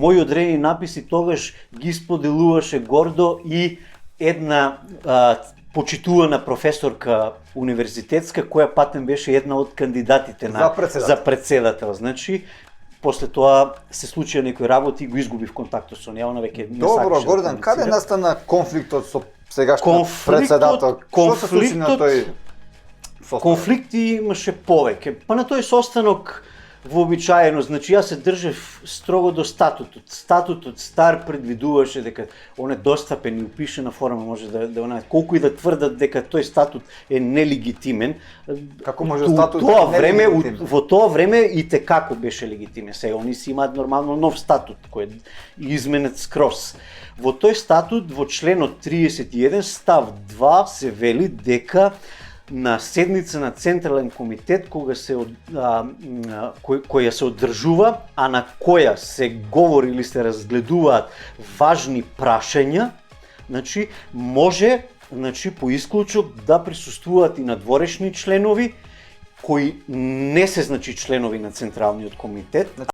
Мои одредени написи тогаш ги споделуваше гордо и една почитувана професорка универзитетска, која патем беше една од кандидатите за председател. Значи, после тоа се случија некои работи и го изгубив контактот со неа, она веќе не сакаше. Добро, Гордан, каде настана конфликтот со сегашниот председател? Што се случи на тој состанок? Конфликти имаше повеќе. Па на тој состанок вообичаено, значи јас се држев строго до статутот. Статутот стар предвидуваше дека он е достапен и упишена форма може да колку и да тврдат дека тој статут е нелегитимен. Како може статут да е нелегитимен? Во тоа време и те како беше легитимен. Сега они си имаат нормално нов статут кој е изменет скроз. Во тој статут во членот 31 став 2 се вели дека на седница на Централен комитет која се одржува, а на која се говори или се разгледуваат важни прашања, значи може по исклучок да присуствуваат и надворешни членови кои не се членови на Централниот комитет.